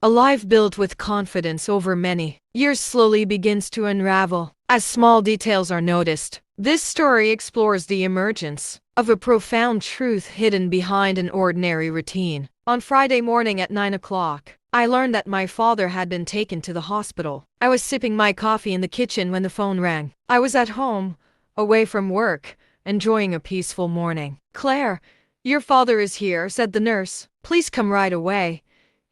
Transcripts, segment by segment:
A life built with confidence over many years slowly begins to unravel as small details are noticed. This story explores the emergence of a profound truth hidden behind an ordinary routine. On Friday morning at 9 o'clock, I learned that my father had been taken to the hospital. I was sipping my coffee in the kitchen when the phone rang. I was at home, away from work, enjoying a peaceful morning. "Claire, your father is here," said the nurse. "Please come right away.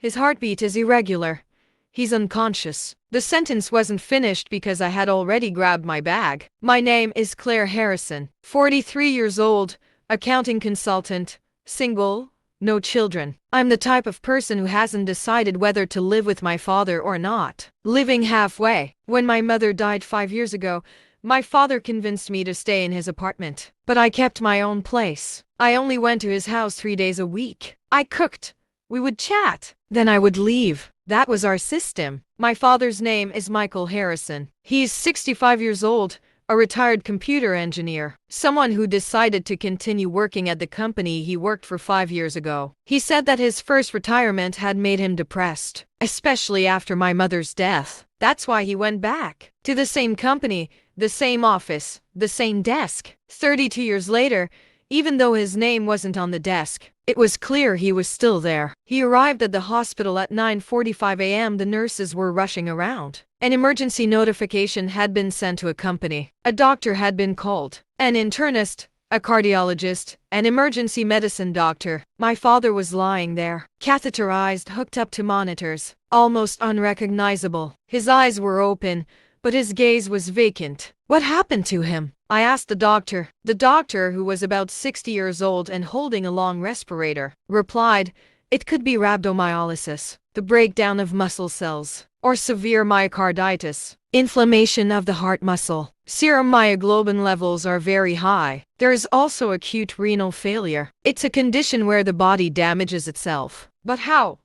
His heartbeat is irregular. He's unconscious." The sentence wasn't finished because I had already grabbed my bag. My name is Claire Harrison, 43 years old, accounting consultant, single, no children. I'm the type of person who hasn't decided whether to live with my father or not. Living halfway. When my mother died 5 years ago, my father convinced me to stay in his apartment. But I kept my own place. I only went to his house 3 days a week. I cooked. We would chat. Then I would leave. That was our system. My father's name is Michael Harrison. He's 65 years old, a retired computer engineer, someone who decided to continue working at the company he worked for 5 years ago. He said that his first retirement had made him depressed, especially after my mother's death. That's why he went back to the same company, the same office, the same desk. 32 years later, even though his name wasn't on the desk, it was clear he was still there. He arrived at the hospital at 9:45 a.m. The nurses were rushing around. An emergency notification had been sent to a company. A doctor had been called. An internist, a cardiologist, an emergency medicine doctor. My father was lying there, catheterized, hooked up to monitors, almost unrecognizable. His eyes were open, but his gaze was vacant. "What happened to him?" I asked the doctor. The doctor, who was about 60 years old and holding a long respirator, replied, "It could be rhabdomyolysis, the breakdown of muscle cells, or severe myocarditis, inflammation of the heart muscle. Serum myoglobin levels are very high. There is also acute renal failure. It's a condition where the body damages itself." But how?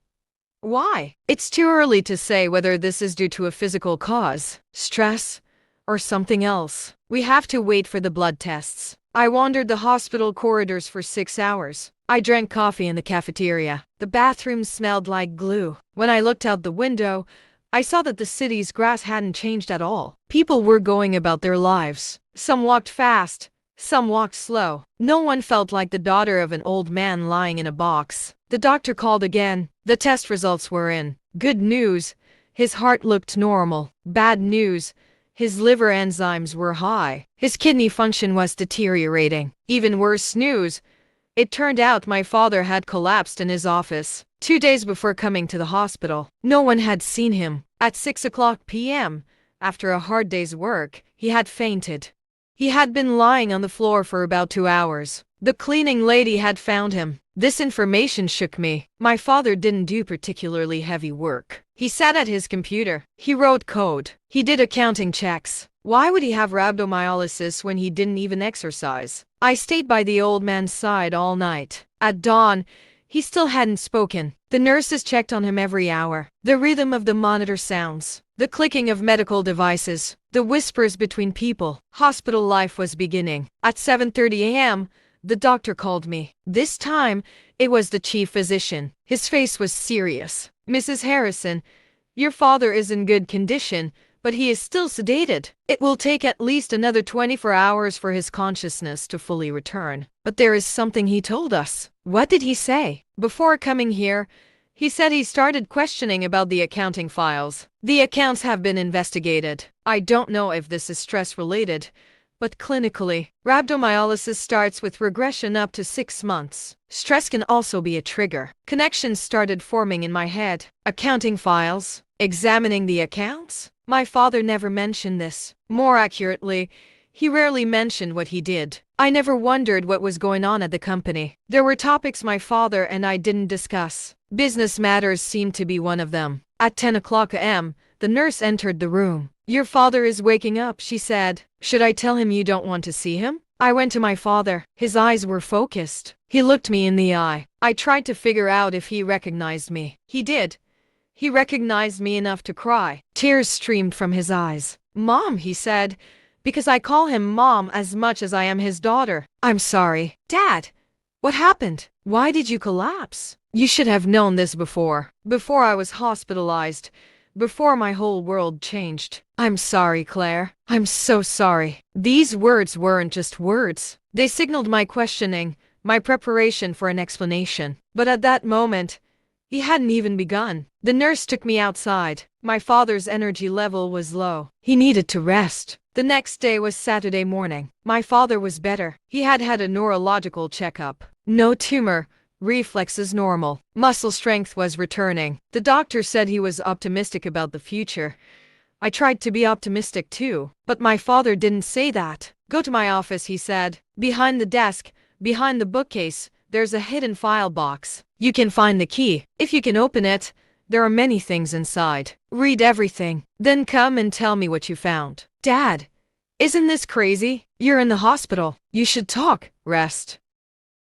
Why? It's too early to say whether this is due to a physical cause, stress, or something else. We have to wait for the blood tests. I wandered the hospital corridors for 6 hours. I drank coffee in the cafeteria. The bathrooms smelled like glue. When I looked out the window, I saw that the city's grass hadn't changed at all. People were going about their lives. Some walked fast, some walked slow. No one felt like the daughter of an old man lying in a box. The doctor called again. The test results were in. Good news, his heart looked normal. Bad news, his liver enzymes were high. His kidney function was deteriorating. Even worse news, it turned out my father had collapsed in his office 2 days before coming to the hospital. No one had seen him. At 6 p.m., after a hard day's work, he had fainted. He had been lying on the floor for about 2 hours. The cleaning lady had found him. This information shook me. My father didn't do particularly heavy work. He sat at his computer. He wrote code. He did accounting checks. Why would he have rhabdomyolysis when he didn't even exercise? I stayed by the old man's side all night. At dawn, he still hadn't spoken. The nurses checked on him every hour. The rhythm of the monitor sounds, the clicking of medical devices, the whispers between people. Hospital life was beginning. At 7:30 a.m., the doctor called me. This time, it was the chief physician. His face was serious. "Mrs. Harrison, your father is in good condition, but he is still sedated. It will take at least another 24 hours for his consciousness to fully return." But there is something he told us. What did he say? Before coming here, he said he started questioning about the accounting files. The accounts have been investigated. I don't know if this is stress-related, but clinically, rhabdomyolysis starts with regression up to 6 months. Stress can also be a trigger. Connections started forming in my head. Accounting files? Examining the accounts? My father never mentioned this. More accurately, he rarely mentioned what he did. I never wondered what was going on at the company. There were topics my father and I didn't discuss. Business matters seemed to be one of them. At 10 a.m., the nurse entered the room. "Your father is waking up," she said. "Should I tell him you don't want to see him?" I went to my father. His eyes were focused. He looked me in the eye. I tried to figure out if he recognized me. He did. He recognized me enough to cry. Tears streamed from his eyes. "Mom," he said, because I call him Mom as much as I am his daughter. "I'm sorry." "Dad, what happened? Why did you collapse?" You should have known this before. Before I was hospitalized. Before my whole world changed. I'm sorry, Claire. I'm so sorry. These words weren't just words. They signaled my questioning, my preparation for an explanation. But at that moment, he hadn't even begun. The nurse took me outside. My father's energy level was low. He needed to rest. The next day was Saturday morning. My father was better. He had had a neurological checkup. No tumor. Reflexes normal. Muscle strength was returning. The doctor said he was optimistic about the future. I tried to be optimistic too, but my father didn't say that. Go to my office, he said. Behind the desk, behind the bookcase, there's a hidden file box. You can find the key. If you can open it, there are many things inside. Read everything. Then come and tell me what you found. Dad, isn't this crazy? You're in the hospital. You should talk. Rest.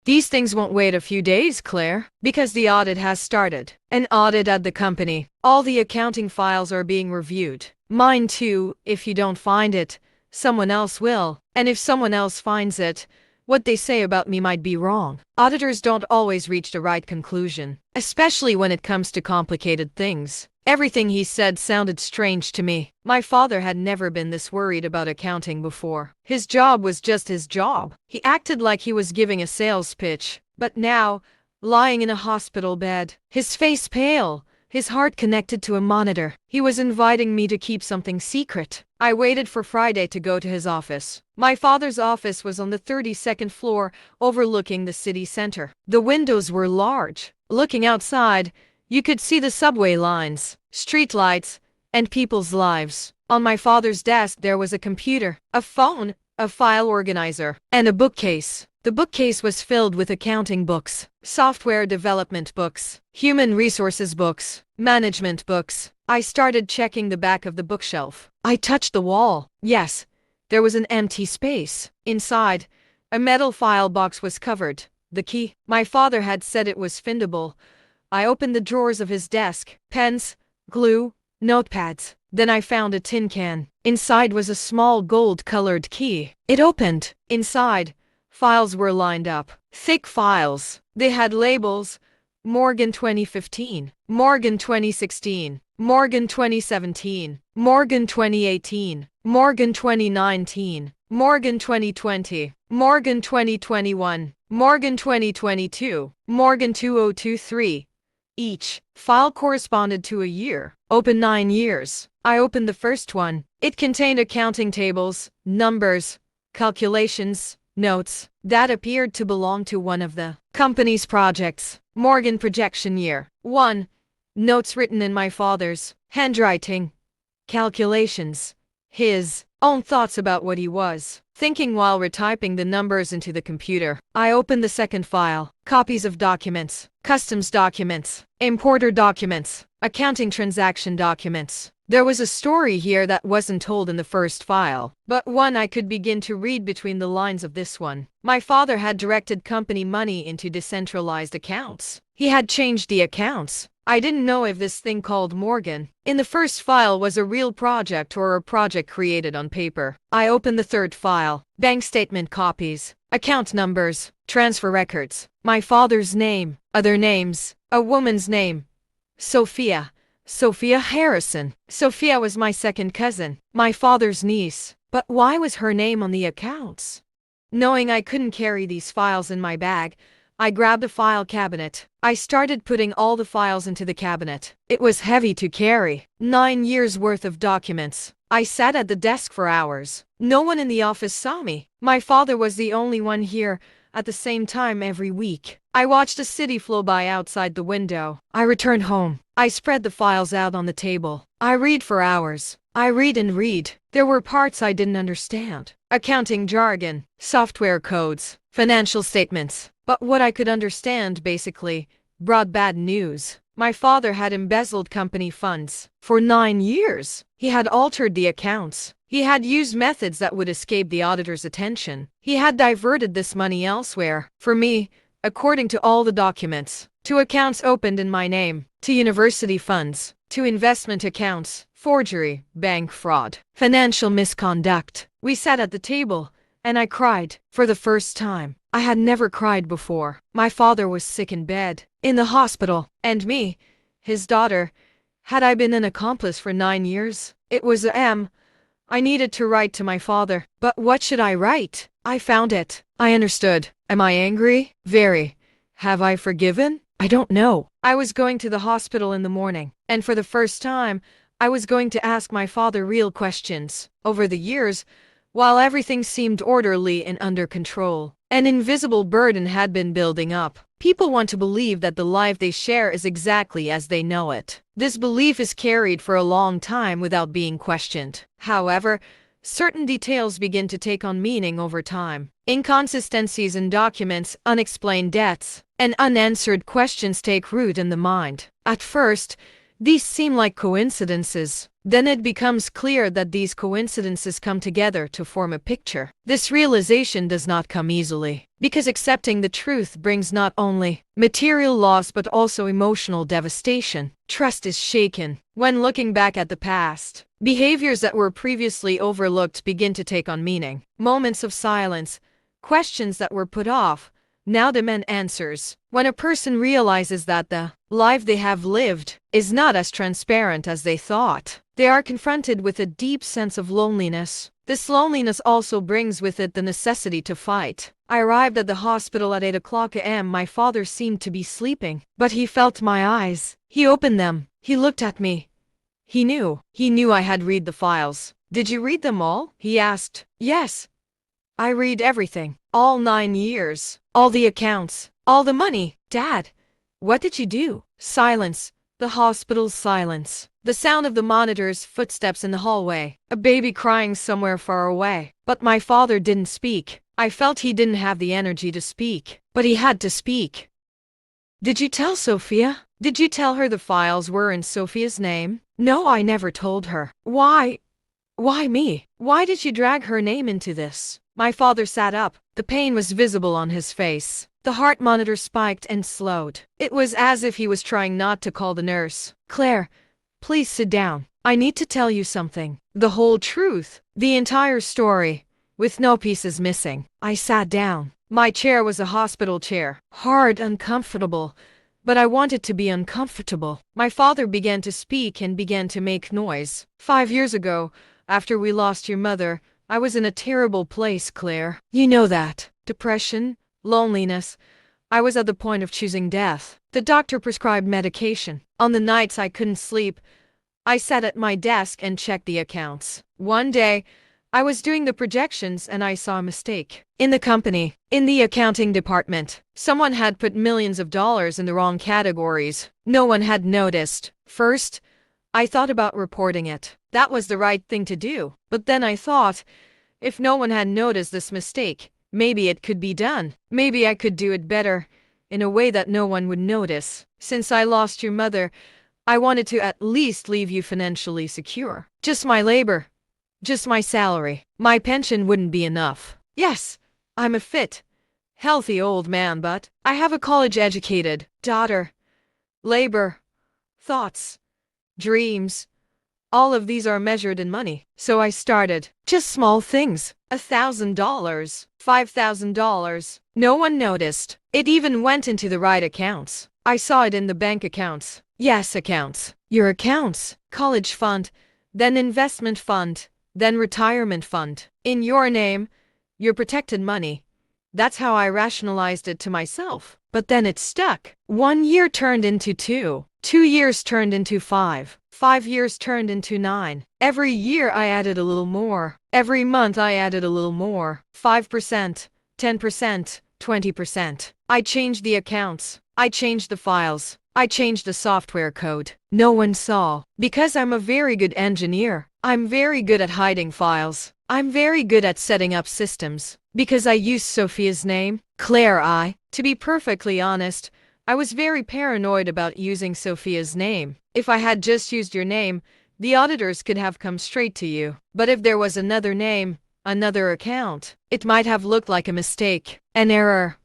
These things won't wait a few days, Claire, because the audit has started. An audit at the company. All the accounting files are being reviewed. Mine too. If you don't find it, someone else will. And if someone else finds it, what they say about me might be wrong. Auditors don't always reach the right conclusion, especially when it comes to complicated things. Everything he said sounded strange to me. My father had never been this worried about accounting before. His job was just his job. He acted like he was giving a sales pitch. But now, lying in a hospital bed, his face pale, his heart connected to a monitor, he was inviting me to keep something secret. I waited for Friday to go to his office. My father's office was on the 32nd floor, overlooking the city center. The windows were large. Looking outside, you could see the subway lines, street lights, and people's lives. On my father's desk there was a computer, a phone, a file organizer, and a bookcase. The bookcase was filled with accounting books, software development books, human resources books, management books. I started checking the back of the bookshelf. I touched the wall. Yes, there was an empty space. Inside, a metal file box was covered. The key. My father had said it was findable. I opened the drawers of his desk. Pens, glue, notepads. Then I found a tin can. Inside was a small gold-colored key. It opened. Inside, files were lined up. Thick files. They had labels. Morgan 2015. Morgan 2016. Morgan 2017. Morgan 2018. Morgan 2019. Morgan 2020. Morgan 2021. Morgan 2022. Morgan 2023. Each file corresponded to a year. Open 9 years. I opened the first one. It contained accounting tables, numbers, calculations, notes that appeared to belong to one of the company's projects. Morgan projection year 1. Notes written in my father's handwriting. Calculations. His own thoughts about what he was thinking while retyping the numbers into the computer. I opened the second file. Copies of documents, customs documents, importer documents, accounting transaction documents. There was a story here that wasn't told in the first file, but one I could begin to read between the lines of this one. My father had directed company money into decentralized accounts. He had changed the accounts. I didn't know if this thing called Morgan in the first file was a real project or a project created on paper. I opened the third file. Bank statement copies, account numbers, transfer records, my father's name, other names, a woman's name. Sophia. Sophia Harrison. Sophia was my second cousin, my father's niece. But why was her name on the accounts? Knowing I couldn't carry these files in my bag, I grabbed a file cabinet. I started putting all the files into the cabinet. It was heavy to carry. 9 years worth of documents. I sat at the desk for hours. No one in the office saw me. My father was the only one here at the same time every week. I watched the city flow by outside the window. I returned home. I spread the files out on the table. I read for hours. I read and read. There were parts I didn't understand. Accounting jargon, software codes, financial statements. But what I could understand, basically, brought bad news. My father had embezzled company funds. For 9 years, he had altered the accounts. He had used methods that would escape the auditor's attention. He had diverted this money elsewhere. For me, according to all the documents, to accounts opened in my name, to university funds, to investment accounts, forgery, bank fraud, financial misconduct. We sat at the table, and I cried. For the first time, I had never cried before. My father was sick in bed, in the hospital, and me, his daughter, had I been an accomplice for 9 years? It was I needed to write to my father. But what should I write? I found it. I understood. Am I angry? Very. Have I forgiven? I don't know. I was going to the hospital in the morning, and for the first time, I was going to ask my father real questions. Over the years, while everything seemed orderly and under control, an invisible burden had been building up. People want to believe that the life they share is exactly as they know it. This belief is carried for a long time without being questioned. However, certain details begin to take on meaning over time. Inconsistencies in documents, unexplained debts, and unanswered questions take root in the mind. At first, these seem like coincidences. Then it becomes clear that these coincidences come together to form a picture. This realization does not come easily, because accepting the truth brings not only material loss but also emotional devastation. Trust is shaken. When looking back at the past, behaviors that were previously overlooked begin to take on meaning. Moments of silence, questions that were put off, now demand answers. When a person realizes that the life they have lived is not as transparent as they thought, they are confronted with a deep sense of loneliness. This loneliness also brings with it the necessity to fight. I arrived at the hospital at 8 o'clock a.m. My father seemed to be sleeping, but he felt my eyes. He opened them. He looked at me. He knew I had read the files. Did you read them all? He asked. Yes. I read everything. All 9 years. All the accounts. All the money. Dad, what did you do? Silence. The hospital's silence. The sound of the monitor's footsteps in the hallway. A baby crying somewhere far away. But my father didn't speak. I felt he didn't have the energy to speak. But he had to speak. Did you tell Sophia? Did you tell her the files were in Sophia's name? No, I never told her. Why? Why me? Why did you drag her name into this? My father sat up. The pain was visible on his face. The heart monitor spiked and slowed. It was as if he was trying not to call the nurse. Claire, please sit down. I need to tell you something. The whole truth. The entire story. With no pieces missing. I sat down. My chair was a hospital chair. Hard, uncomfortable. But I wanted to be uncomfortable. My father began to speak and began to make noise. 5 years ago, after we lost your mother, I was in a terrible place, Claire. You know that. Depression, loneliness. I was at the point of choosing death. The doctor prescribed medication. On the nights I couldn't sleep, I sat at my desk and checked the accounts. One day, I was doing the projections and I saw a mistake. In the company, in the accounting department, someone had put millions of dollars in the wrong categories. No one had noticed. First, I thought about reporting it. That was the right thing to do. But then I thought, if no one had noticed this mistake, maybe it could be done. Maybe I could do it better, in a way that no one would notice. Since I lost your mother, I wanted to at least leave you financially secure. Just my labor. Just my salary. My pension wouldn't be enough. Yes, I'm a fit, healthy old man, but I have a college-educated daughter. Labor, thoughts, dreams. All of these are measured in money. So I started. Just small things. $1,000, $5,000. No one noticed. It even went into the right accounts. I saw it in the bank accounts. Yes, accounts. Your accounts. College fund, then investment fund, then retirement fund. In your name, your protected money. That's how I rationalized it to myself. But then it stuck. 1 year turned into 2. 2 years turned into 5. 5 years turned into 9. Every year I added a little more. Every month I added a little more. 5%, 10%, 20%. I changed the accounts. I changed the files. I changed the software code. No one saw. Because I'm a very good engineer. I'm very good at hiding files. I'm very good at setting up systems. Because I used Sophia's name, Claire. To be perfectly honest, I was very paranoid about using Sophia's name. If I had just used your name, the auditors could have come straight to you. But if there was another name, another account, it might have looked like a mistake, an error.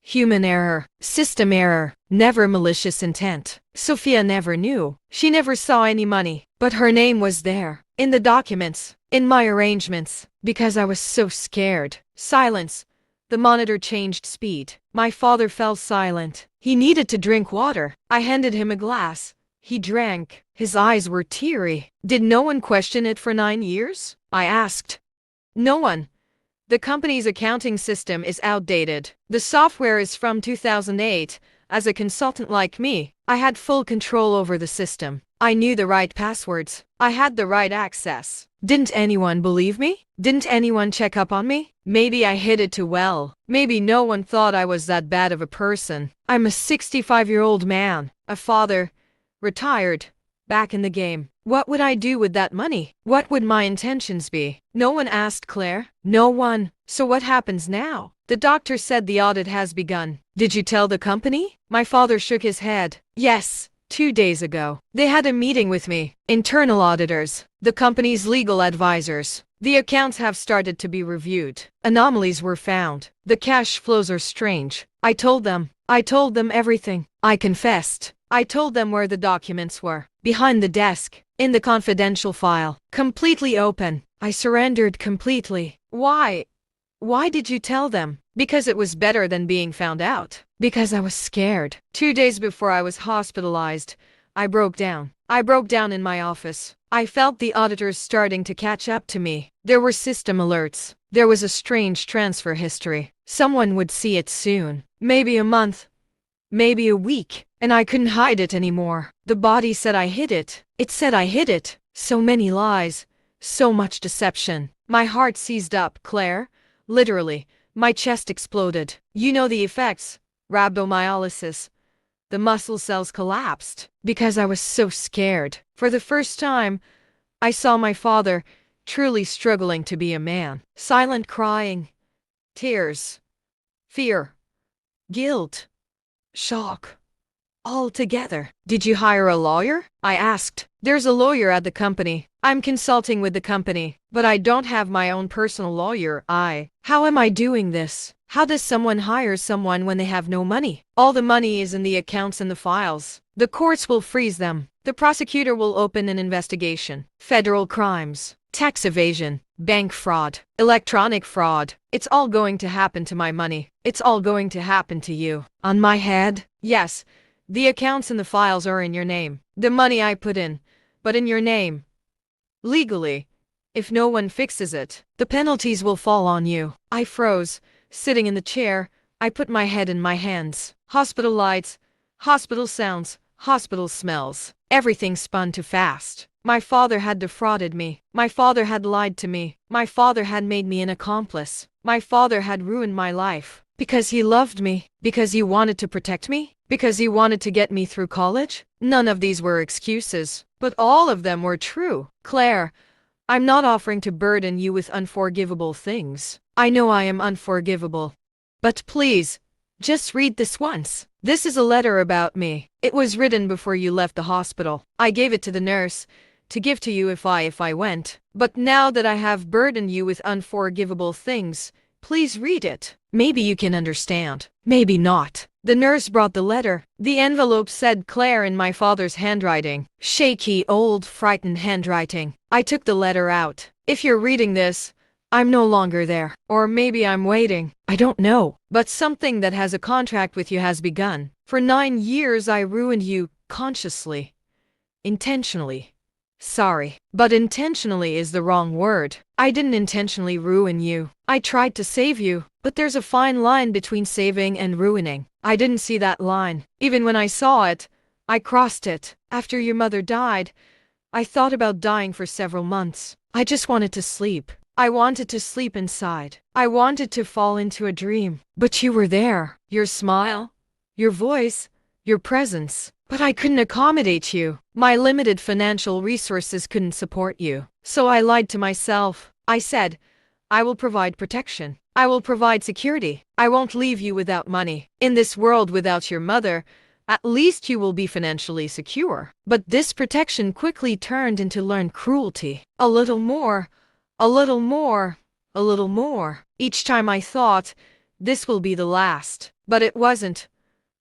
Human error, system error, never malicious intent. Sophia never knew. She never saw any money. But her name was there, in the documents, in my arrangements. Because I was so scared. Silence. The monitor changed speed. My father fell silent. He needed to drink water. I handed him a glass. He drank. His eyes were teary. Did no one question it for 9 years? I asked. No one. The company's accounting system is outdated. The software is from 2008. As a consultant like me, I had full control over the system. I knew the right passwords. I had the right access. Didn't anyone believe me? Didn't anyone check up on me? Maybe I hid it too well. Maybe no one thought I was that bad of a person. I'm a 65-year-old man, a father, retired, back in the game. What would I do with that money? What would my intentions be? No one asked Claire. No one. So what happens now? The doctor said the audit has begun. Did you tell the company? My father shook his head. Yes. 2 days ago, they had a meeting with me, internal auditors, the company's legal advisors. The accounts have started to be reviewed. Anomalies were found. The cash flows are strange. I told them everything. I confessed. I told them where the documents were. Behind the desk, in the confidential file, completely open. I surrendered completely. Why? Why did you tell them? Because it was better than being found out. Because I was scared. 2 days before I was hospitalized, I broke down. I broke down in my office. I felt the auditors starting to catch up to me. There were system alerts. There was a strange transfer history. Someone would see it soon. Maybe a month. Maybe a week. And I couldn't hide it anymore. The body said I hid it. It said I hid it. So many lies. So much deception. My heart seized up, Claire. Literally. My chest exploded. You know the effects. Rhabdomyolysis. The muscle cells collapsed. Because I was so scared. For the first time, I saw my father truly struggling to be a man. Silent crying. Tears. Fear. Guilt. Shock. All together. Did you hire a lawyer? I asked. There's a lawyer at the company. I'm consulting with the company, but I don't have my own personal lawyer. How am I doing this? How does someone hire someone when they have no money? All the money is in the accounts and the files. The courts will freeze them. The prosecutor will open an investigation. Federal crimes, tax evasion, bank fraud, electronic fraud. It's all going to happen to my money. It's all going to happen to you. On my head? Yes. The accounts and the files are in your name. The money I put in, but in your name. Legally. If no one fixes it, the penalties will fall on you. I froze, sitting in the chair. I put my head in my hands. Hospital lights, hospital sounds, hospital smells. Everything spun too fast. My father had defrauded me. My father had lied to me. My father had made me an accomplice. My father had ruined my life. Because he loved me. Because he wanted to protect me. Because he wanted to get me through college? None of these were excuses, but all of them were true. Claire, I'm not offering to burden you with unforgivable things. I know I am unforgivable. But please, just read this once. This is a letter about me. It was written before you left the hospital. I gave it to the nurse, to give to you if I went. But now that I have burdened you with unforgivable things, please read it. Maybe you can understand. Maybe not. The nurse brought the letter. The envelope said Claire in my father's handwriting. Shaky, old, frightened handwriting. I took the letter out. If you're reading this, I'm no longer there. Or maybe I'm waiting. I don't know. But something that has a contract with you has begun. For 9 years I ruined you, consciously. Intentionally. Sorry, but intentionally is the wrong word. I didn't intentionally ruin you. I tried to save you, but there's a fine line between saving and ruining. I didn't see that line. Even when I saw it, I crossed it. After your mother died, I thought about dying for several months. I just wanted to sleep. I wanted to sleep inside. I wanted to fall into a dream. But you were there. Your smile, your voice, your presence. But I couldn't accommodate you. My limited financial resources couldn't support you. So I lied to myself. I said, I will provide protection. I will provide security. I won't leave you without money. In this world without your mother, at least you will be financially secure. But this protection quickly turned into learned cruelty. A little more, a little more, a little more. Each time I thought, this will be the last. But it wasn't.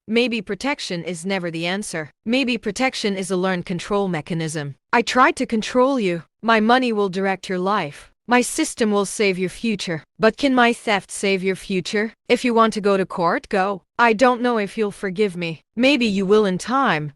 Maybe protection is never the answer. Maybe protection is a learned control mechanism. I tried to control you. My money will direct your life. My system will save your future. But can my theft save your future? If you want to go to court, go. I don't know if you'll forgive me. Maybe you will in time.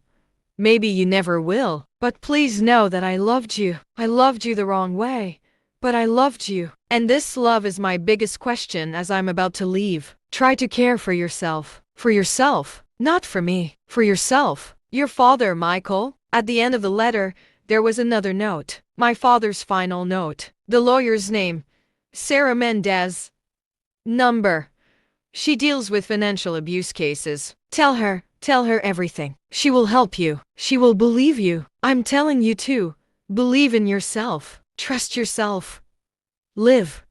Maybe you never will. But please know that I loved you. I loved you the wrong way. But I loved you. And this love is my biggest question as I'm about to leave. Try to care for yourself. For yourself. Not for me. For yourself. Your father, Michael. At the end of the letter, there was another note. My father's final note. The lawyer's name. Sarah Mendez. Number. She deals with financial abuse cases. Tell her everything. She will help you. She will believe you. I'm telling you to. Believe in yourself. Trust yourself. Live.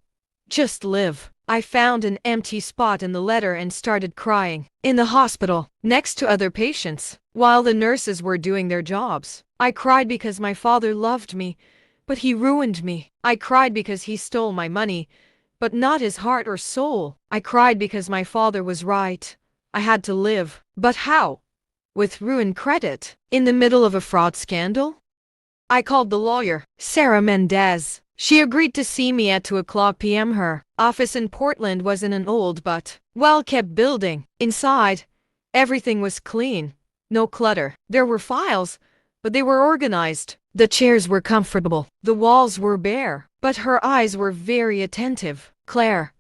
Just live. I found an empty spot in the letter and started crying. In the hospital, next to other patients, while the nurses were doing their jobs. I cried because my father loved me, but he ruined me. I cried because he stole my money, but not his heart or soul. I cried because my father was right. I had to live. But how? With ruined credit. In the middle of a fraud scandal? I called the lawyer, Sarah Mendez. She agreed to see me at 2:00 p.m. Her office in Portland was in an old but well-kept building. Inside, everything was clean. No clutter. There were files, but they were organized. The chairs were comfortable. The walls were bare. But her eyes were very attentive. Claire,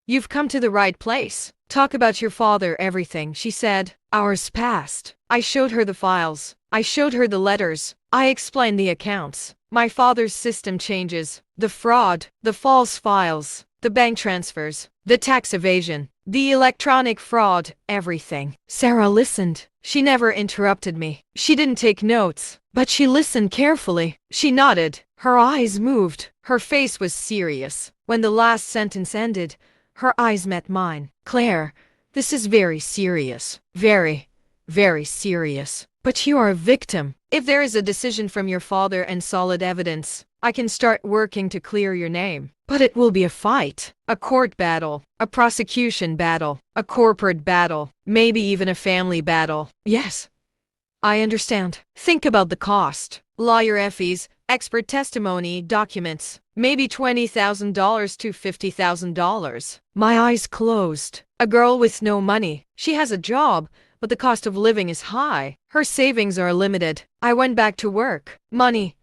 you've come to the right place. Talk about your father, everything, she said. Hours passed. I showed her the files. I showed her the letters. I explained the accounts. My father's system changes. The fraud, the false files, the bank transfers, the tax evasion, the electronic fraud, everything. Sarah listened. She never interrupted me. She didn't take notes, but she listened carefully. She nodded. Her eyes moved. Her face was serious. When the last sentence ended, her eyes met mine. Claire, this is very serious. Very, very serious. But you are a victim. If there is a decision from your father and solid evidence, I can start working to clear your name. But it will be a fight, a court battle, a prosecution battle, a corporate battle, maybe even a family battle. Yes, I understand. Think about the cost. Lawyer fees, expert testimony, documents, maybe $20,000 to $50,000. My eyes closed. A girl with no money. She has a job, but the cost of living is high. Her savings are limited. I went back to work. Money.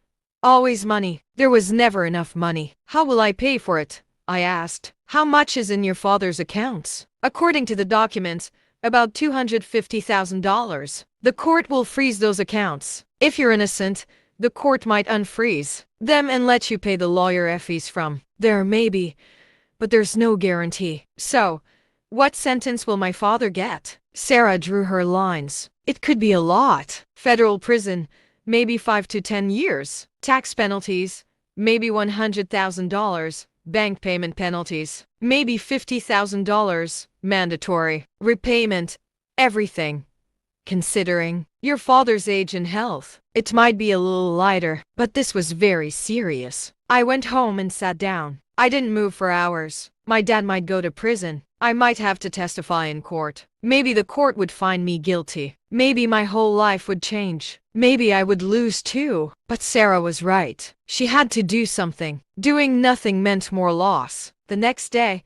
Always money. There was never enough money. How will I pay for it? I asked. How much is in your father's accounts? According to the documents, about $250,000. The court will freeze those accounts. If you're innocent, the court might unfreeze them and let you pay the lawyer fees from there, maybe, but there's no guarantee. So, what sentence will my father get? Sarah drew her lines. It could be a lot. Federal prison, maybe 5 to 10 years. Tax penalties, maybe $100,000. Bank payment penalties, maybe $50,000. Mandatory. Repayment, everything. Considering your father's age and health, it might be a little lighter, but this was very serious. I went home and sat down. I didn't move for hours. My dad might go to prison. I might have to testify in court. Maybe the court would find me guilty. Maybe my whole life would change. Maybe I would lose too. But Sarah was right. She had to do something. Doing nothing meant more loss. The next day,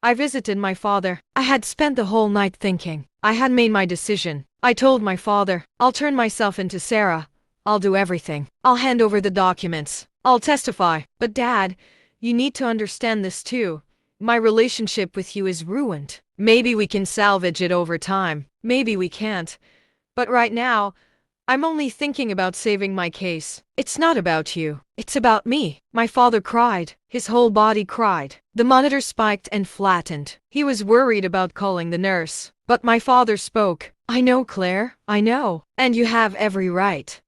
I visited my father. I had spent the whole night thinking. I had made my decision. I told my father, I'll turn myself into Sarah. I'll do everything. I'll hand over the documents. I'll testify. But Dad, you need to understand this too. My relationship with you is ruined. Maybe we can salvage it over time. Maybe we can't. But right now, I'm only thinking about saving my case. It's not about you. It's about me. My father cried. His whole body cried. The monitor spiked and flattened. He was worried about calling the nurse. But my father spoke. I know, Claire. I know. And you have every right.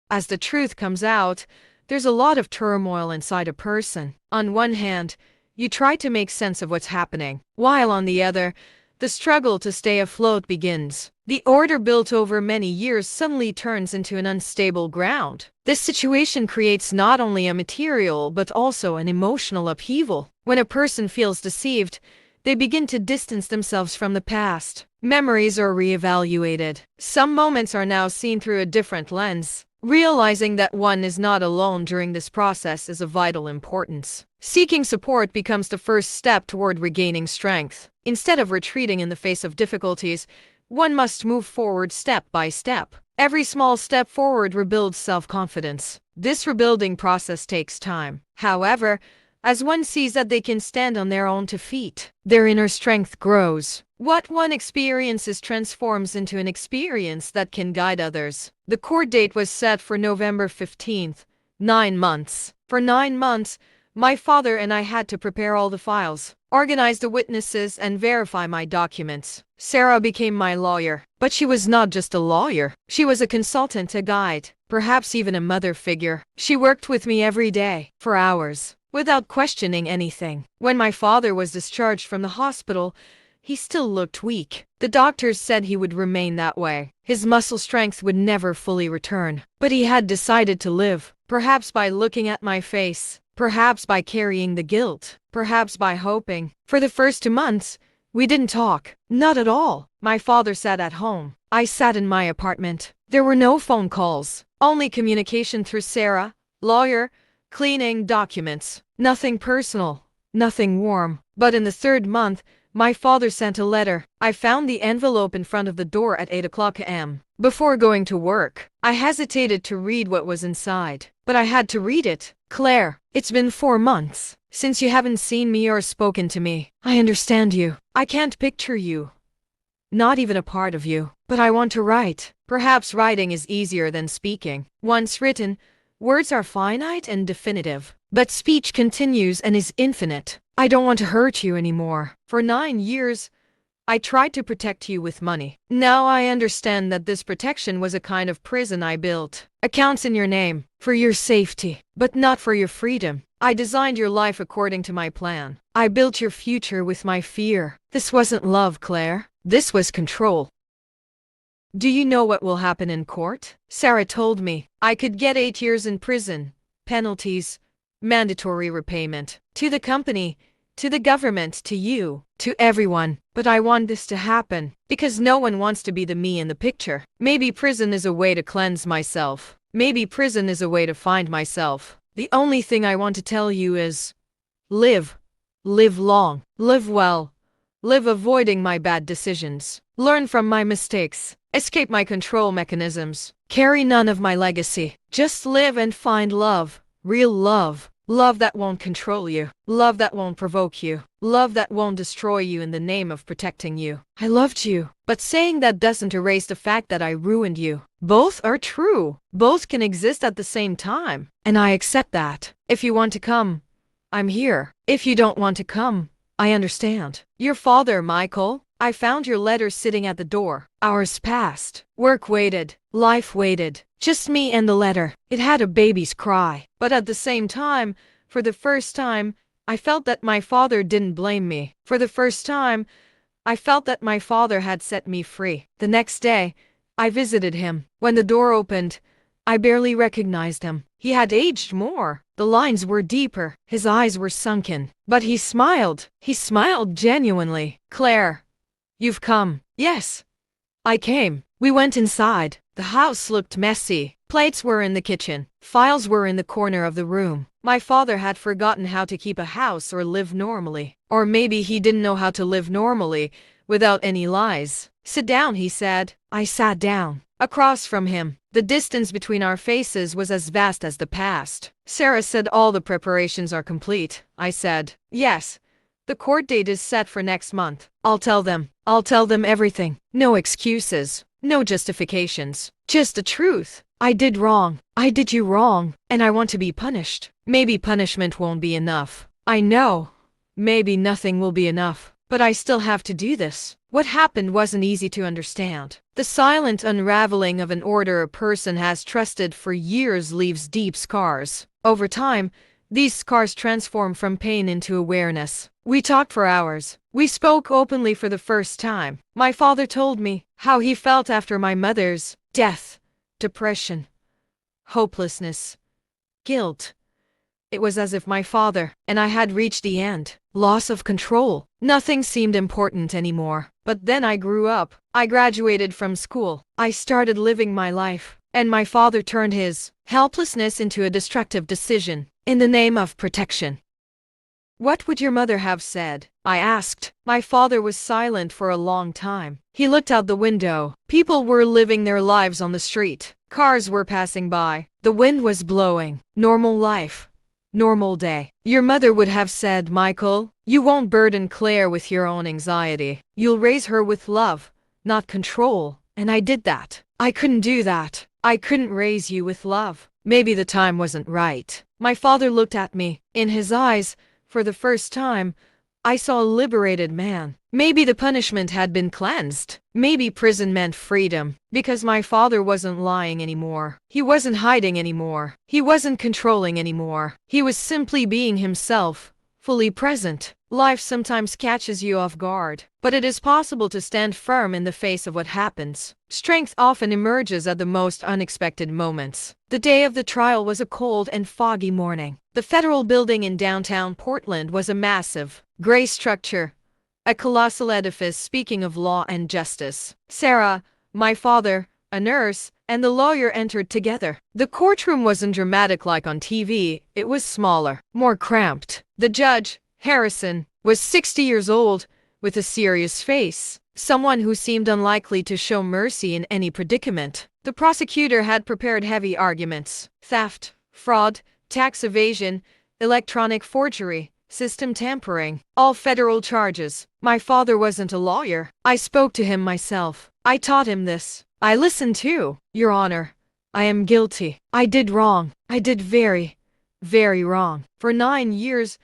As the truth comes out, there's a lot of turmoil inside a person. On one hand, you try to make sense of what's happening, while on the other, the struggle to stay afloat begins. The order built over many years suddenly turns into an unstable ground. This situation creates not only a material but also an emotional upheaval. When a person feels deceived, they begin to distance themselves from the past. Memories are reevaluated. Some moments are now seen through a different lens. Realizing that one is not alone during this process is of vital importance. Seeking support becomes the first step toward regaining strength. Instead of retreating in the face of difficulties, one must move forward step by step. Every small step forward rebuilds self-confidence. This rebuilding process takes time. However, as one sees that they can stand on their own 2 feet, their inner strength grows. What one experiences transforms into an experience that can guide others. The court date was set for November 15th, 9 months. For 9 months, my father and I had to prepare all the files, organize the witnesses, and verify my documents. Sarah became my lawyer, but she was not just a lawyer. She was a consultant, a guide, perhaps even a mother figure. She worked with me every day, for hours, without questioning anything. When my father was discharged from the hospital, he still looked weak. The doctors said he would remain that way. His muscle strength would never fully return. But he had decided to live, perhaps by looking at my face, perhaps by carrying the guilt, perhaps by hoping. For the first 2 months, we didn't talk. Not at all. My father sat at home. I sat in my apartment. There were no phone calls, only communication through Sarah, lawyer, cleaning, documents. Nothing personal, nothing warm. But in the 3rd month, my father sent a letter. I found the envelope in front of the door at 8 a.m. Before going to work, I hesitated to read what was inside, but I had to read it. Claire, it's been 4 months since you haven't seen me or spoken to me. I understand you. I can't picture you, not even a part of you, but I want to write. Perhaps writing is easier than speaking. Once written, words are finite and definitive, but speech continues and is infinite. I don't want to hurt you anymore. For 9 years, I tried to protect you with money. Now I understand that this protection was a kind of prison I built. Accounts in your name, for your safety, but not for your freedom. I designed your life according to my plan. I built your future with my fear. This wasn't love, Claire. This was control. Do you know what will happen in court? Sarah told me I could get 8 years in prison, penalties, mandatory repayment, to the company, to the government, to you, to everyone. But I want this to happen, because no one wants to be the me in the picture. Maybe prison is a way to cleanse myself. Maybe prison is a way to find myself. The only thing I want to tell you is, live. Live long. Live well. Live avoiding my bad decisions. Learn from my mistakes. Escape my control mechanisms. Carry none of my legacy. Just live and find love. Real love. Love that won't control you. Love that won't provoke you. Love that won't destroy you in the name of protecting you. I loved you, but saying that doesn't erase the fact that I ruined you. Both are true. Both can exist at the same time, and I accept that. If you want to come, I'm here. If you don't want to come, I understand. Your father, Michael. I found your letter sitting at the door. Hours passed. Work waited. Life waited. Just me and the letter. It had a baby's cry. But at the same time, for the first time, I felt that my father didn't blame me. For the first time, I felt that my father had set me free. The next day, I visited him. When the door opened, I barely recognized him. He had aged more. The lines were deeper. His eyes were sunken. But he smiled. He smiled genuinely. Claire, you've come. Yes, I came. We went inside. The house looked messy. Plates were in the kitchen. Files were in the corner of the room. My father had forgotten how to keep a house or live normally. Or maybe he didn't know how to live normally without any lies. Sit down, he said. I sat down. Across from him, the distance between our faces was as vast as the past. Sarah said all the preparations are complete. I said, yes. The court date is set for next month. I'll tell them. I'll tell them everything. No excuses. No justifications. Just the truth. I did wrong. I did you wrong. And I want to be punished. Maybe punishment won't be enough. I know. Maybe nothing will be enough. But I still have to do this. What happened wasn't easy to understand. The silent unraveling of an order a person has trusted for years leaves deep scars. Over time, these scars transform from pain into awareness. We talked for hours. We spoke openly for the first time. My father told me how he felt after my mother's death. Depression. Hopelessness. Guilt. It was as if my father and I had reached the end. Loss of control. Nothing seemed important anymore. But then I grew up. I graduated from school. I started living my life. And my father turned his helplessness into a destructive decision in the name of protection. What would your mother have said? I asked. My father was silent for a long time. He looked out the window. People were living their lives on the street. Cars were passing by. The wind was blowing. Normal life. Normal day. Your mother would have said, Michael, you won't burden Claire with your own anxiety. You'll raise her with love, not control. And I did that. I couldn't do that. I couldn't raise you with love. Maybe the time wasn't right. My father looked at me. In his eyes, for the first time, I saw a liberated man. Maybe the punishment had been cleansed. Maybe prison meant freedom, because my father wasn't lying anymore. He wasn't hiding anymore. He wasn't controlling anymore. He was simply being himself, fully present. Life sometimes catches you off guard, but it is possible to stand firm in the face of what happens. Strength often emerges at the most unexpected moments. The day of the trial was a cold and foggy morning. The federal building in downtown Portland was a massive, gray structure, a colossal edifice speaking of law and justice. Sarah, my father, a nurse, and the lawyer entered together. The courtroom wasn't dramatic like on TV, it was smaller, more cramped. The judge, Harrison, was 60 years old, with a serious face, someone who seemed unlikely to show mercy in any predicament. The prosecutor had prepared heavy arguments: theft, fraud, tax evasion, electronic forgery, system tampering, all federal charges. My father wasn't a lawyer. I spoke to him myself. I taught him this. I listened too. Your Honor, I am guilty. I did wrong. I did very, very wrong. For 9 years,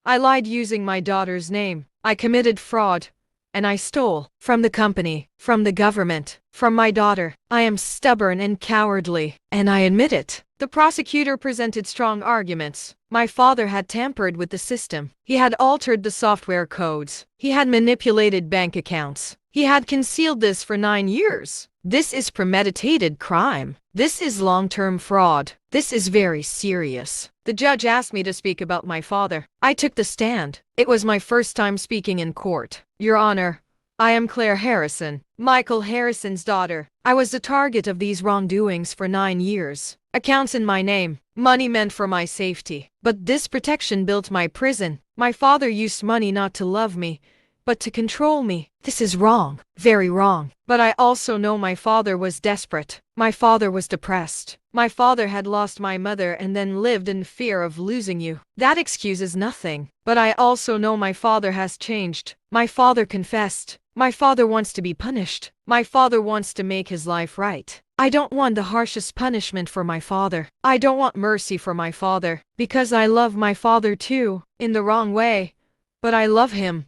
I lied using my daughter's name. I committed fraud. And I stole from the company, from the government, from my daughter. I am stubborn and cowardly, and I admit it. The prosecutor presented strong arguments. My father had tampered with the system. He had altered the software codes. He had manipulated bank accounts. He had concealed this for 9 years. This is premeditated crime. This is long-term fraud. This is very serious. The judge asked me to speak about my father. I took the stand. It was my first time speaking in court. Your Honor, I am Claire Harrison, Michael Harrison's daughter. I was the target of these wrongdoings for 9 years. Accounts in my name, money meant for my safety. But this protection built my prison. My father used money not to love me, but to control me. This is wrong, very wrong. But I also know my father was desperate. My father was depressed. My father had lost my mother and then lived in fear of losing you. That excuses nothing. But I also know my father has changed. My father confessed. My father wants to be punished. My father wants to make his life right. I don't want the harshest punishment for my father. I don't want mercy for my father, because I love my father too, in the wrong way. But I love him.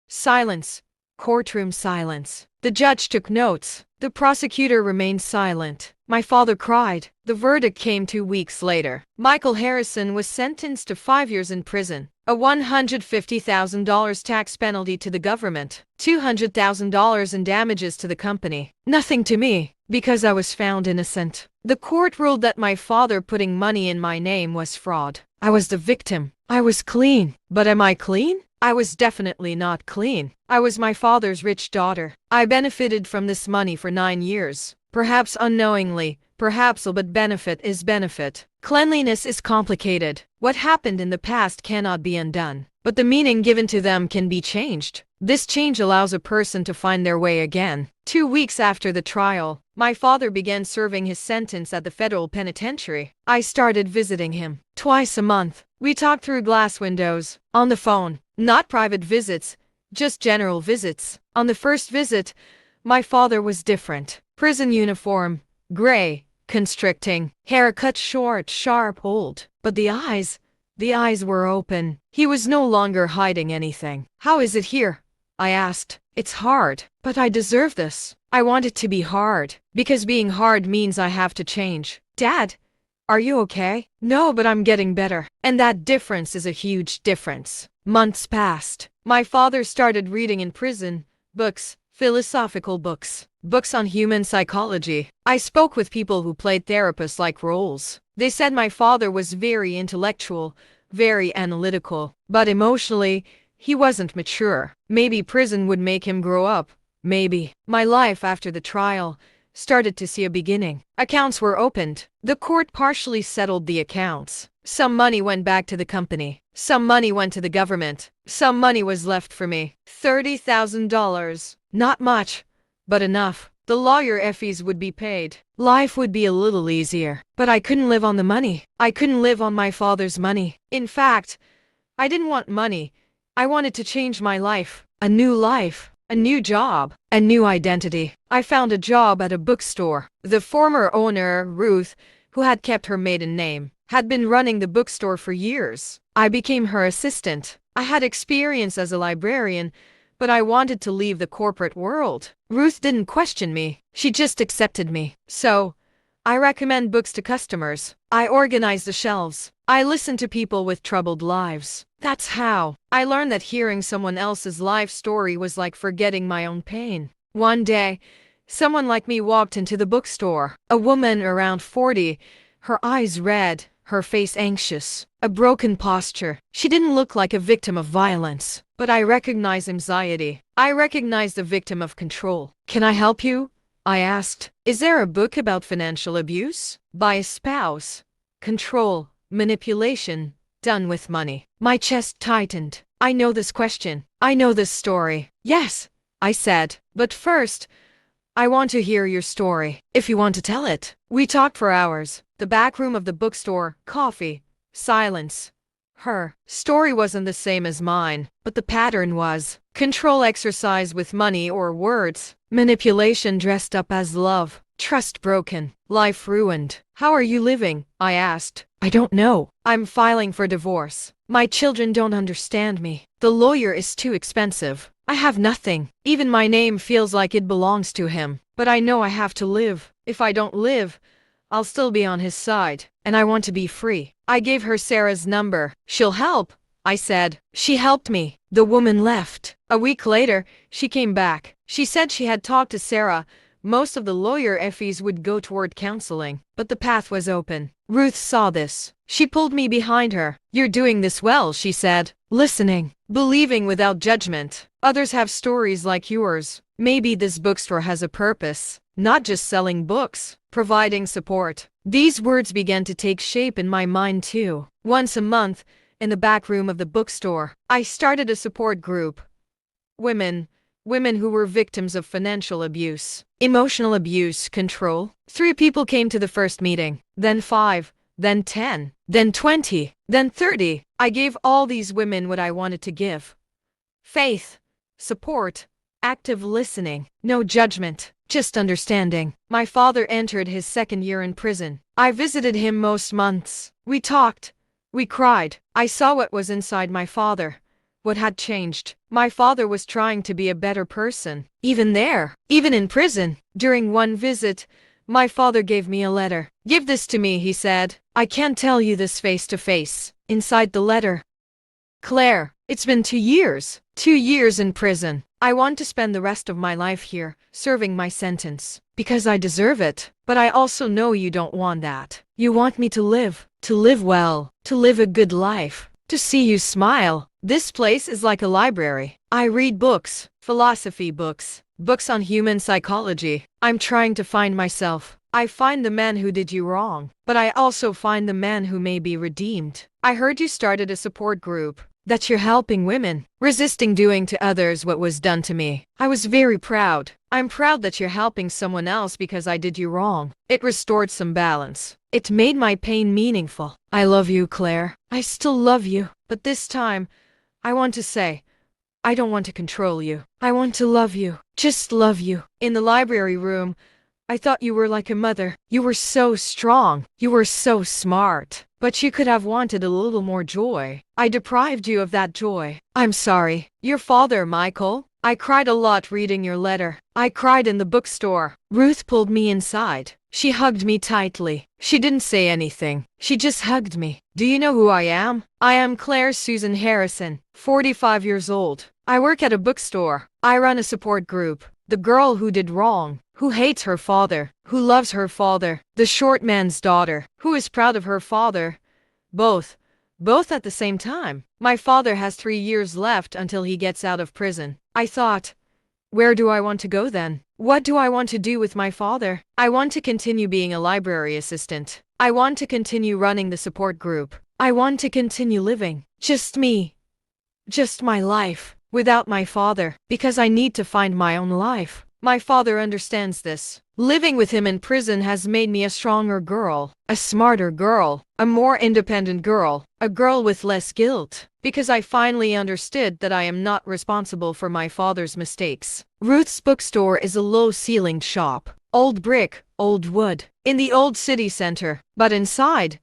Silence. Courtroom silence. The judge took notes. The prosecutor remained silent. My father cried. The verdict came 2 weeks later. Michael Harrison was sentenced to 5 years in prison, a $150,000 tax penalty to the government, $200,000 in damages to the company. Nothing to me, because I was found innocent. The court ruled that my father putting money in my name was fraud. I was the victim. I was clean. But am I clean? I was definitely not clean. I was my father's rich daughter. I benefited from this money for 9 years. Perhaps unknowingly, perhaps but benefit is benefit. Cleanliness is complicated. What happened in the past cannot be undone, but the meaning given to them can be changed. This change allows a person to find their way again. 2 weeks after the trial, my father began serving his sentence at the federal penitentiary. I started visiting him twice a month. We talked through glass windows, on the phone. Not private visits, just general visits. On the first visit, my father was different. Prison uniform, gray, constricting, hair cut short, sharp, old. But the eyes were open. He was no longer hiding anything. How is it here? I asked. It's hard, but I deserve this. I want it to be hard, because being hard means I have to change. Dad, are you okay? No, but I'm getting better. And that difference is a huge difference. Months passed. My father started reading in prison, books, philosophical books, books on human psychology. I spoke with people who played therapists-like roles. They said my father was very intellectual, very analytical, but emotionally, he wasn't mature. Maybe prison would make him grow up. Maybe. My life after the trial started to see a beginning. Accounts were opened. The court partially settled the accounts. Some money went back to the company. Some money went to the government. Some money was left for me. $30,000. Not much, but enough. The lawyer fees would be paid. Life would be a little easier. But I couldn't live on the money. I couldn't live on my father's money. In fact, I didn't want money. I wanted to change my life. A new life. A new job. A new identity. I found a job at a bookstore. The former owner, Ruth, who had kept her maiden name, had been running the bookstore for years. I became her assistant. I had experience as a librarian, but I wanted to leave the corporate world. Ruth didn't question me. She just accepted me. So, I recommend books to customers. I organize the shelves. I listen to people with troubled lives. That's how I learned that hearing someone else's life story was like forgetting my own pain. One day, someone like me walked into the bookstore. A woman around 40, her eyes red, her face anxious, a broken posture. She didn't look like a victim of violence, but I recognized anxiety. I recognized a victim of control. "Can I help you?" I asked. "Is there a book about financial abuse? By a spouse? Control, manipulation, done with money?" My chest tightened. I know this question. I know this story. "Yes," I said. "But first, I want to hear your story, if you want to tell it." We talked for hours. The back room of the bookstore, coffee, silence. Her story wasn't the same as mine, but the pattern was. Control exercised with money or words. Manipulation dressed up as love. Trust broken. Life ruined. "How are you living?" I asked. "I don't know. I'm filing for divorce. My children don't understand me. The lawyer is too expensive. I have nothing. Even my name feels like it belongs to him. But I know I have to live. If I don't live, I'll still be on his side. And I want to be free." I gave her Sarah's number. "She'll help," I said. She helped me. The woman left. A week later, she came back. She said she had talked to Sarah. Most of the lawyer fees would go toward counseling, but the path was open. Ruth saw this. She pulled me behind her. "You're doing this well," she said. "Listening. Believing without judgment. Others have stories like yours. Maybe this bookstore has a purpose. Not just selling books, providing support." These words began to take shape in my mind too. Once a month, in the back room of the bookstore, I started a support group. Women who were victims of financial abuse, emotional abuse, control. 3 people came to the first meeting, then 5, then 10, then 20, then 30. I gave all these women what I wanted to give. Faith, support, active listening, no judgment, just understanding. My father entered his 2nd year in prison. I visited him most months. We talked. We cried. I saw what was inside my father. What had changed. My father was trying to be a better person. Even there. Even in prison. During one visit, my father gave me a letter. "Give this to me," he said. "I can't tell you this face to face." Inside the letter, "Claire, it's been 2 years. 2 years in prison. I want to spend the rest of my life here, serving my sentence. Because I deserve it. But I also know you don't want that. You want me to live well, to live a good life, to see you smile. This place is like a library. I read books, philosophy books, books on human psychology. I'm trying to find myself. I find the man who did you wrong, but I also find the man who may be redeemed. I heard you started a support group, that you're helping women, resisting doing to others what was done to me. I was very proud. I'm proud that you're helping someone else because I did you wrong. It restored some balance. It made my pain meaningful. I love you, Claire. I still love you. But this time, I want to say, I don't want to control you. I want to love you. Just love you." In the library room, I thought you were like a mother. You were so strong. You were so smart. But you could have wanted a little more joy. I deprived you of that joy. I'm sorry. Your father, Michael. I cried a lot reading your letter. I cried in the bookstore. Ruth pulled me inside. She hugged me tightly. She didn't say anything. She just hugged me. "Do you know who I am? I am Claire Susan Harrison, 45 years old. I work at a bookstore. I run a support group. The girl who did wrong, who hates her father, who loves her father, the short man's daughter, who is proud of her father. Both at the same time. My father has 3 years left until he gets out of prison." I thought, where do I want to go then? What do I want to do with my father? I want to continue being a library assistant. I want to continue running the support group. I want to continue living. Just me. Just my life. Without my father. Because I need to find my own life. My father understands this. Living with him in prison has made me a stronger girl, a smarter girl, a more independent girl, a girl with less guilt. Because I finally understood that I am not responsible for my father's mistakes. Ruth's bookstore is a low-ceilinged shop. Old brick, old wood. In the old city center. But inside,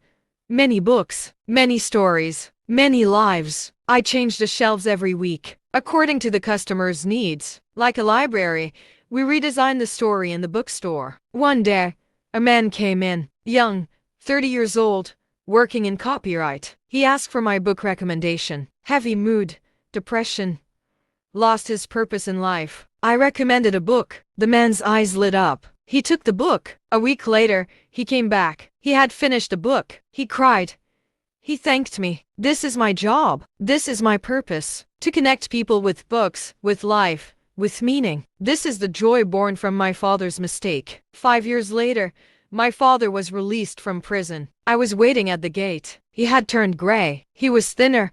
many books, many stories, many lives. I change the shelves every week, according to the customer's needs. Like a library, we redesigned the story in the bookstore. One day, a man came in, young, 30 years old, working in copyright. He asked for my book recommendation. Heavy mood, depression, lost his purpose in life. I recommended a book. The man's eyes lit up. He took the book. A week later, he came back. He had finished the book. He cried. He thanked me. This is my job. This is my purpose. To connect people with books, with life, with meaning. This is the joy born from my father's mistake. 5 years later, my father was released from prison. I was waiting at the gate. He had turned gray. He was thinner,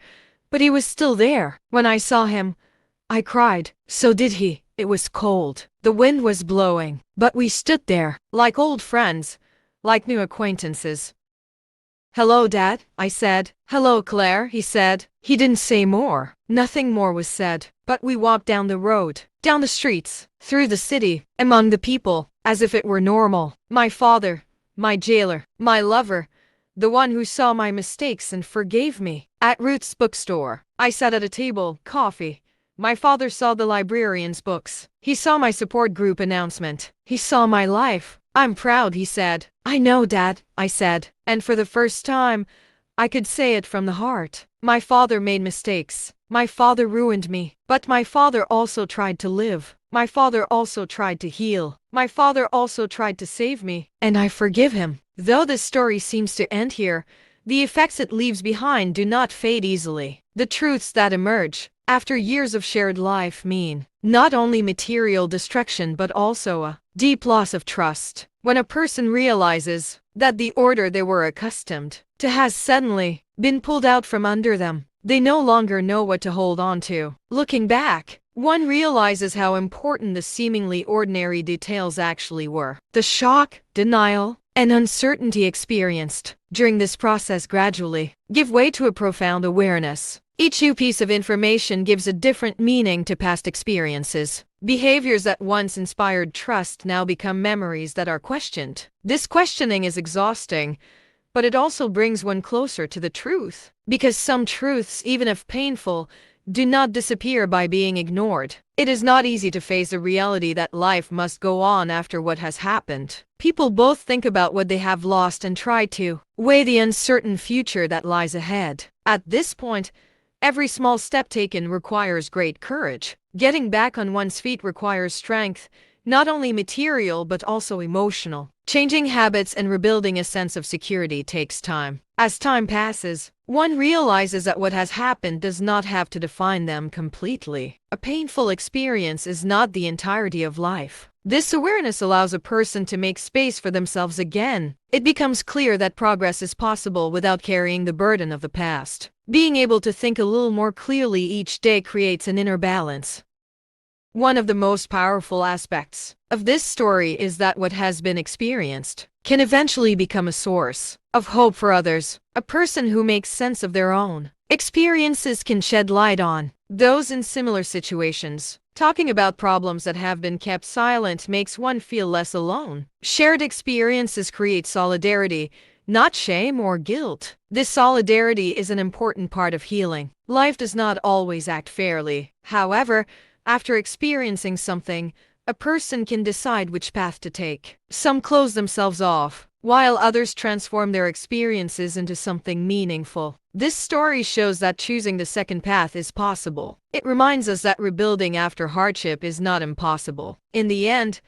but he was still there. When I saw him, I cried. So did he. It was cold. The wind was blowing. But we stood there, like old friends, like new acquaintances. "Hello, Dad," I said. "Hello, Claire," he said. He didn't say more. Nothing more was said. But we walked down the road, down the streets, through the city, among the people, as if it were normal. My father, my jailer, my lover, the one who saw my mistakes and forgave me. At Ruth's bookstore, I sat at a table, coffee. My father saw the librarian's books. He saw my support group announcement. He saw my life. "I'm proud," he said. "I know, Dad," I said. And for the first time, I could say it from the heart. My father made mistakes. My father ruined me. But my father also tried to live. My father also tried to heal. My father also tried to save me. And I forgive him. Though this story seems to end here, the effects it leaves behind do not fade easily. The truths that emerge after years of shared life mean not only material destruction but also a deep loss of trust. When a person realizes that the order they were accustomed to has suddenly been pulled out from under them, they no longer know what to hold on to. Looking back, one realizes how important the seemingly ordinary details actually were. The shock, denial, and uncertainty experienced during this process gradually give way to a profound awareness. Each new piece of information gives a different meaning to past experiences. Behaviors that once inspired trust now become memories that are questioned. This questioning is exhausting, but it also brings one closer to the truth. Because some truths, even if painful, do not disappear by being ignored. It is not easy to face the reality that life must go on after what has happened. People both think about what they have lost and try to weigh the uncertain future that lies ahead. At this point, every small step taken requires great courage. Getting back on one's feet requires strength, not only material but also emotional. Changing habits and rebuilding a sense of security takes time. As time passes, one realizes that what has happened does not have to define them completely. A painful experience is not the entirety of life. This awareness allows a person to make space for themselves again. It becomes clear that progress is possible without carrying the burden of the past. Being able to think a little more clearly each day creates an inner balance. One of the most powerful aspects of this story is that what has been experienced can eventually become a source of hope for others. A person who makes sense of their own experiences can shed light on those in similar situations. Talking about problems that have been kept silent makes one feel less alone. Shared experiences create solidarity, not shame or guilt. This solidarity is an important part of healing. Life does not always act fairly. However, after experiencing something, a person can decide which path to take. Some close themselves off, while others transform their experiences into something meaningful. This story shows that choosing the second path is possible. It reminds us that rebuilding after hardship is not impossible. In the end,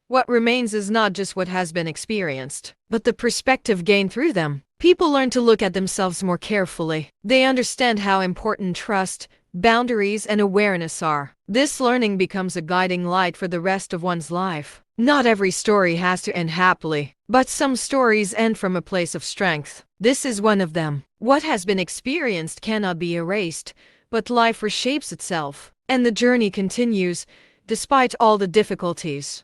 what remains is not just what has been experienced, but the perspective gained through them. People learn to look at themselves more carefully. They understand how important trust, boundaries, and awareness are. This learning becomes a guiding light for the rest of one's life. Not every story has to end happily, but some stories end from a place of strength. This is one of them. What has been experienced cannot be erased, but life reshapes itself, and the journey continues, despite all the difficulties.